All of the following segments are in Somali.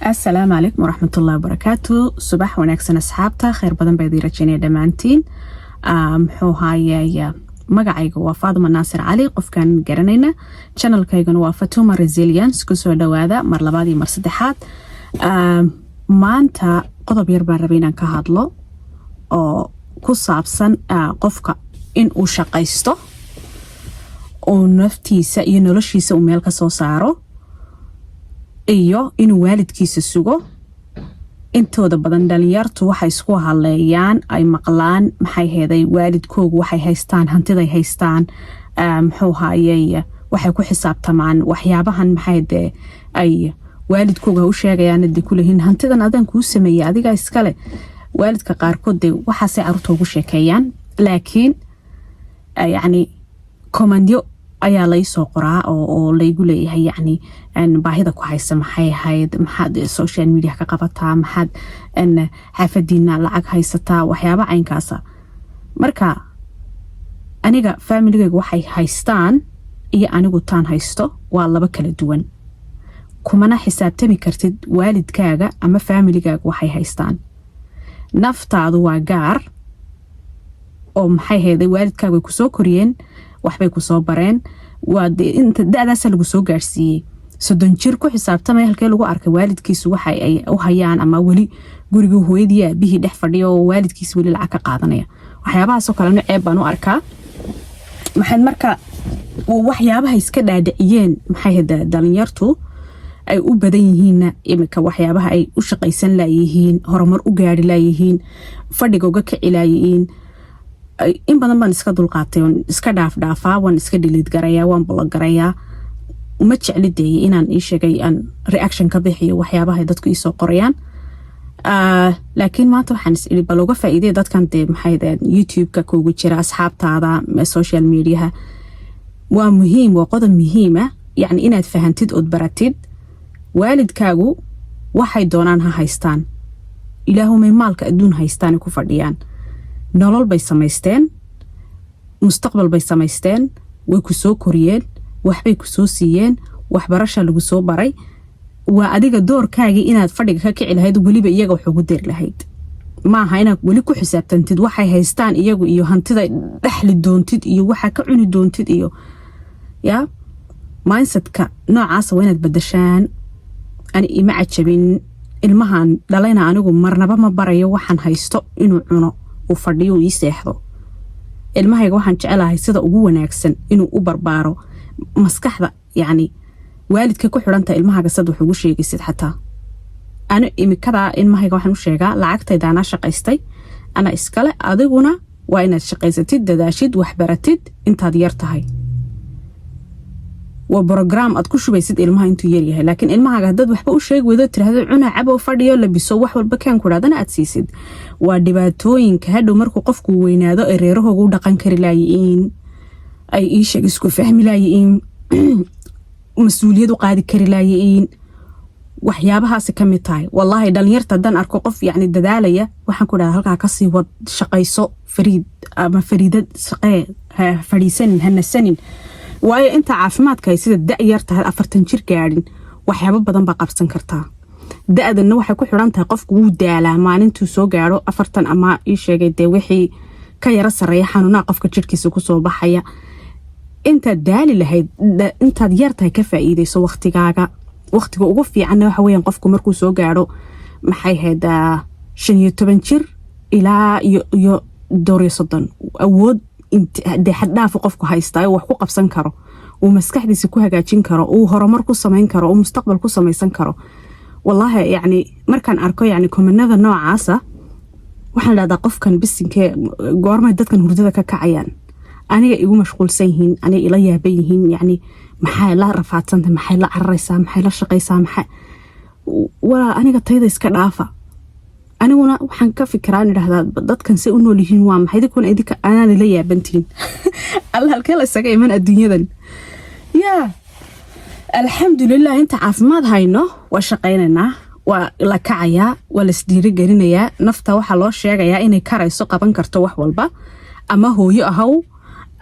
السلام عليكم ورحمة الله وبركاته. صباح ونكسن أصحابتا خير بدن بيدي رجيني دمانتين. محو هاي مقعيق وفاضمة ناصر علي قف كان قرنينا channel كايقن وفتوما resilience كسو دوادا مرلبادي مرصدحات. maanta qodob yar baan rabay inaan ka hadlo oo ku saabsan qofka in uu shaqaysto oo naftiisa iyo noloshiisa uu meel ka soo saaro iyo inuu waalidkiisa sugo. intooda badan dhalinyartu waxay isku haleeyaan ay maqlaan maxay heeday waalidkoogu waxay haystaan hantiday haystaan muxuu haayay waxay ku xisaabtamaan waxyaabahan maxay ay waalidkooga u sheegayaan inay ku leeyihiin hantidan adan ku sameeyay adiga iskale. waalidka qaarkood waxa say carruurta ugu sheekeeyaan laakiin yani komandiyo ayaa la soo qoraa oo la igu leeyahay yani baahida ku haysa maxay ahayd maxaad social media ka qabataa maxaad xafadiina lacag haysataa waxyaabo caynkaasa. marka aniga family-gayga waxay haystaan iyo anigu taan haysto waa laba kala duwan. kumana xisaabtami kartid waalidkaaga ama family-gaaga waxay haystaan. naftaadu waa gaar oo maxay heeday waalidkaaga way ku soo koriyeen waxbay ku soo bareen waa inta da'daas lagu soo gaarsiiyay. 30 jir ku xisaabtamay halkee lagu arkay waalidkiisu waxay ay u hayaan ama wali guriga hooyadii aabihii dhex fadhiyo oo waalidkiisu wali lacag ka qaadanaya. waxyaabahaas oo kale ceeb baan u arkaa. maxay marka waxyaabaha iska dhaadhiciyeen maxay heeday dhalinyartu ay u badan yihiin imika waxyaabaha ay u shaqaysan laayihiin horumar u gaari laayihiin fadhiga uga kicilayiin in badan baan iska dulqaatay oo iska dhaafaa waan iska delete garaya waan blog garaya uma jecliday inaan ii sheegay aan reaction ka bixiyo waxyaabaha dadku ii soo qorayaan. laakiin maanta waxaan is iri bal uga faa'iideey dadkan maxay YouTube-ka kuugu jira asxaabtaada social media waa muhiim waa qodob muhiim ah yani inaad fahantid oo baratid waalidkaagu waxay doonaan ha haystaan ilaahumay maalka adduun haystaan ku fadhiyaan nolol bay samaysteen mustaqbal bay samaysteen way ku soo koriyeen waxbay ku soo siiyeen waxbarasho lagu soo baray waa adiga doorkaaga inaad fadhiga ka kici lahayd waliba iyaga wax ugu dir lahayd maaha inaad wali ku xisaabtantid waxay haystaan iyagu iyo hantida dhaxli doontid iyo waxa ka cuni doontid iyo ya mindsetka noocaas waa inaad bedeshaan. ani ima cajabin ilmahan dhalayna anigu marnaba ma barayo waxaan haysto inuu cuno u fadhiyo ii seexdo. ilmahayga waxaan jecelahay sida ugu wanaagsan inuu u barbaaro maskaxda yani waalidka ku xiranta ilmahaaga sad wax ugu sheegaysid xataa. ana imikada ilmahayga waxaan u sheegaa lacagtayda ana shaqaystay ana iskale adiguna waa inaad shaqaysatid dadaashid wax baratid intaad yar tahay. waa program aad ku shubaysid ilmaha intuu yar yahay laakiin ilmahaaga hadad waxba u sheeg wado tiraahdo cuna cabo fadhiyo labiso wax walba kan ku raadana aad siisid waa dhibaatooyinka hadhow markuu qofku weynaado ee reerahooga u dhaqan kari laayiin ay ii sheeg isku fahmi laayiin mas'uuliyad u qaadi kari laayiin waxyaabahaas ka mid tahay. wallahi dhalinyarta hadan arko qof yani dadaalaya waxaan ku dhahaa halka ka sii wad shaqayso fariid ama fariidad shaqee fariisan hanasanin waayo inta caafimaadka ay sida da'yar tahay 40 jir gaadhin waxyaabo badan ba qabsan kartaa. da'dana waxay ku xiran tahay qofku uu daalaa maalintuu soo gaaro 40 ama ii sheegay wixii ka yara sareeya xanuuna qofka jirkiisa ku soo baxaya. inta daali lahayd intaad yar tahay ka faa'iideyso waqtiga ugu fiican waxa weeyaan qofku markuu soo gaaro maxay heeda 15 jir ilaa iyo 30 awood inta xad dhaaf qofku haystaa wax ku qabsan karo oo maskaxdiisa ku hagaajin karo oo horumar ku sameyn karo oo mustaqbal ku sameysan karo. wallahi yani markaan arko yani komanada noocaasa waxaan leedahay qofkan bisinkee goorma dadkan hurdada ka kacayaan aniga igu mashquulsan yihiin aniga ila yaaban yihiin yani maxay la rafaadsan maxay la cararaysaa maxay la shaqaysaa maxay wala aniga tayada iska dhaafa. aniguna waxaan ka fikiraa inaan dadkan si u nool yihiin waa maxay idinka ana la yaabantiin allah halkee la isaga iman adduunyadan ya alxamdulillah inta caafimaad hayno waa shaqaynayna waa la kacaya waa la isdiiri gelinayaa nafta waxa loo sheegayaa inay karayso qaban karto wax walba ama hooyo ahaw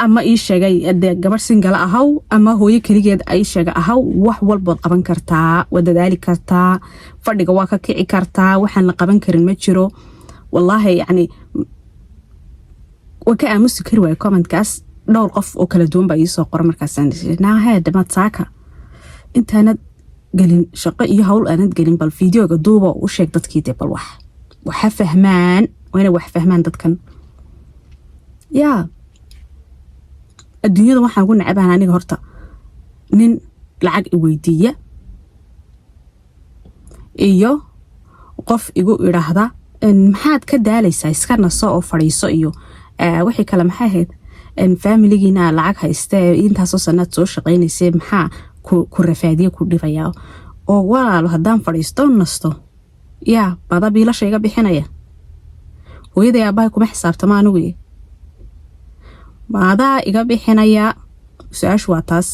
ama ii sheegay de gabar singala ahaw ama hooyo kaligeed ay sheega ahaw wax walba qaban kartaa wadadaali kartaa fadhiga waa ka kici kartaa waxaan la qaban karin ma jiro wallahi yani waka aamusi kari waay commentkaas dhowr qof oo kala duwan baa ii soo qoran markaasaan naahay dhamad saaka intaanad galin shaqo iyo hawl aanad galin bal fiidiyoga duuba u sheeg dadkii de bal waxa fahmaan wayna wax fahmaan dadkan yaa adduunyada waxaan ugu nacabahan aniga horta nin lacag i weydiiya iyo qof igu idhaahda maxaad ka daalaysaa iska naso oo fadhiiso iyo wixii kale maxay ahayd familigiina lacag haysta intaasoo sanaad soo shaqaynaysay maxaa ku rafaadiye ku dhibayaa oo walaalo haddaan fadhiisto nasto yaa bada biilasha iga bixinaya hooyaday aabbahay kuma xisaabtama anigu maadaa iga bixinaya su-aashu waa taas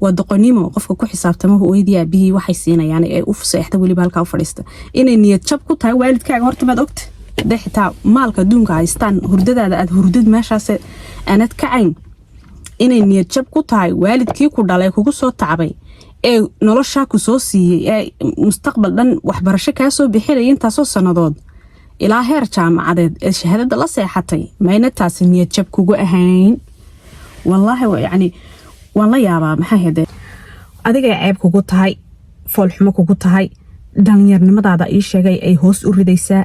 waa doqonimo qofka ku xisaabtama hooyadii aabihii waxay siinayaan ee u faseexda weliba halkaa u fadhiista inay niyad jab ku tahay waalidkaaga horta maad ogta hadday xitaa maalka adduunka haystaan hurdadaada aad hurdid meeshaas aanad kacayn inay niyad jab ku tahay waalidkii ku dhalay kugu soo tacbay ee noloshaa ku soo siiyey ee mustaqbal dhan waxbarasho kaa soo bixinaya intaasoo sannadood ilaa heer jaamacadeed ee shahaadada la seexatay mayna taasi niyad jab kugu ahayn wallaahi yani waan la yaabaa maxaa hede adigay ceeb kugu tahay foolxumo kugu tahay dhalinyarnimadaada ii sheegay ay hoos u ridaysaa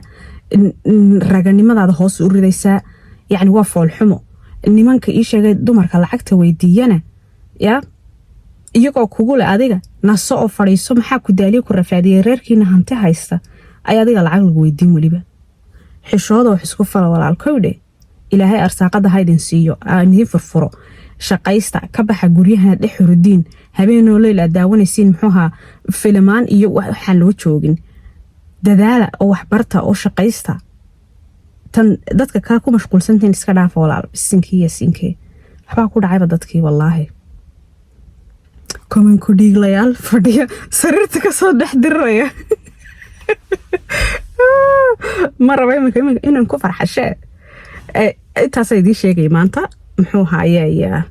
raganimadaada hoos u ridaysaa yani waa foolxumo nimanka ii sheegay dumarka lacagta weydiiyana yaa iyagoo kugu leh adiga naso oo fadhiiso maxaa ku daaliya ku rafaadiyay reerkiina hanti haysta ay adiga lacag lagu weydiin weliba xishooda wax isku fala walaalkowdhe ilaahay arsaaqada haydin siiyo aaniin furfuro shaqaysta ka baxa guryaha dhex hurdiin habeenoo leyl aad daawanaysiin muxuuha filmaan iyo waxaan loo joogin dadaala oo waxbarta oo shaqaysta tan dadka kale ku mashquulsantiin iska dhaafa walaal isinkii iyo sinkee waxbaa ku dhacayba dadkii wallaahi koman ku dhiiglayaal fadhiya sariirta kasoo dhex diraya ma raba inaan ku farxashee intaasa idiin sheegay maanta muxuu haayeyaa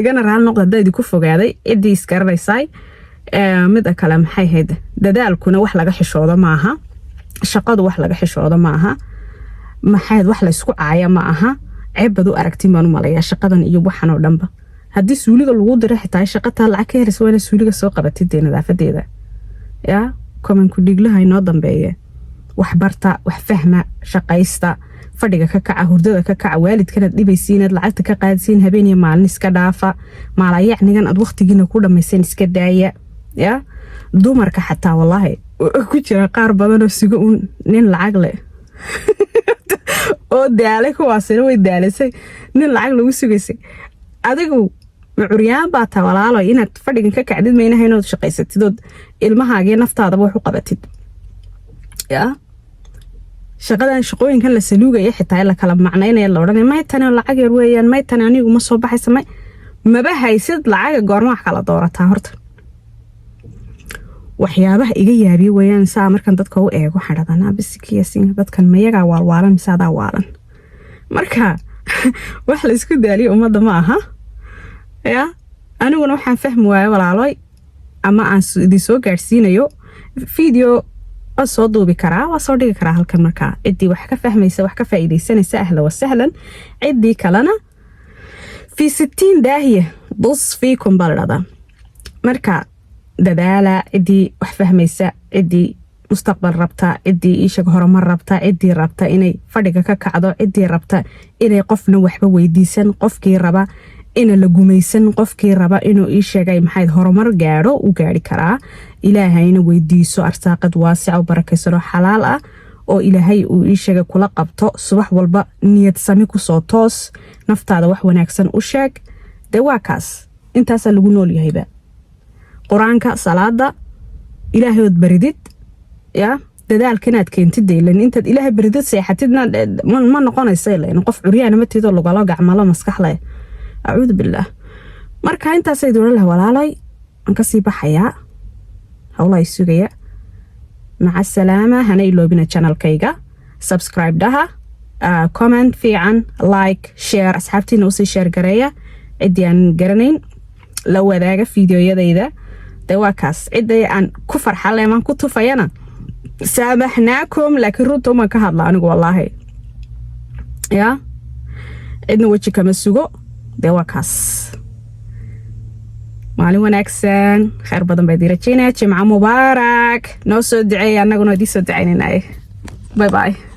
igana raali noqda haddaa idinku fogaaday ciddii isgaranaysay mida kale maxay ahayd dadaalkuna wax laga xishoodo maaha shaqadu wax laga xishoodo maaha maxayd wax laysku caaya ma aha ceebbad u aragtiin baan u malayaa shaqadan iyo waxan oo dhanba haddii suuliga lagu diro xitaa shaqataa lacag ka helaysa waana suuliga soo qabatid dee nadaafadeeda yaa komanku dhiglaha inoo dambeeye waxbarta wax fahma shaqaysta fadhiga ka kaca hurdada ka kaca waalidkana dhibaysiinaad lacagta ka qaadisiin habeen iyo maalin iska dhaafa maalayacnigan aad waqtigiina ku dhammayseen iska daaya yaa dumarka xataa wallaahi ku jira qaar badanoo sugo un nin lacag leh oo daalay kuwaasina way daalisay nin lacag lagu sugaysay adigu curyaan baa taa walaalo inaad fadhigan ka kacdid maynaha inaad shaqaysatidood ilmahaagii naftaadaba wax u qabatid yaa shaqadan shaqooyinkan la saluugaya xitaa la kala macnaynaya la odhanaya may tani lacag yar weeyaan may tani anigu ma soo baxaysa maba haysid lacaga goorma wax kala doorataa horta waxyaabaha iga yaabiye weeyaan saa markan dadka u eego waxaan dhahdanaa bisikiyasin dadkan mayagaa waalwaalan mise adaa waalan marka wax la isku daaliyo ummadda ma aha yaa aniguna waxaan fahmi waaye walaaloy ama aan idin soo gaadhsiinayo video waa soo duubi karaa waa soo dhigi karaa halkan markaa ciddii wax ka fahmaysa wax ka faa'iidaysanaysa ahla wasahlan ciddii kalena fi 60 daahiya bus fiikum baa la dhahdaa marka dadaala ciddii wax fahmaysa ciddii mustaqbal rabta ciddii iishaga horumar rabta ciddii rabta inay fadhiga ka kacdo ciddii rabta inay qofna waxba weydiisan qofkii raba ina la gumaysan qofkii raba inuu ii sheegay maxay horumar gaadho u gaari karaa ilaahayna weydiiso arsaaqad waasic oo barakaysan oo xalaal ah oo ilaahay uu ii sheegay kula qabto subax walba niyad sami ku soo toos naftaada wax wanaagsan u sheeg waa kaas intaas lagu nool yahayba quraanka salaada ilaahay wad baridid yaa dadaalkanaad keentid deelan intaad ilaahay baridid seexatidna ma noqonaysa ilaa qof curyaana ma tiido lagala gacmalo maskaxlay أعوذ بالله marka intaas ay dooran walaalay aan ka sii baxaya hawlay sugaya maca salaama hana iloobina channelkayga subscribe daha comment fiican, like, share, asxaabtiina usii share gareeya ciddii aan garanayn la wadaaga fiidiyoyadayda. dee waa kaas ciddii aan ku farxa leemaan ku tufayana saamaxnaakum, laakiin runta uma ka hadla anigu wallaahi yaa cidna weji kama sugo. dee waa kaas maalin wanaagsan, khayr badan baa idin rajaynaya, jimco mubaarak, noo soo duceeya annaguna idin soo ducaynaynaye. bye bye.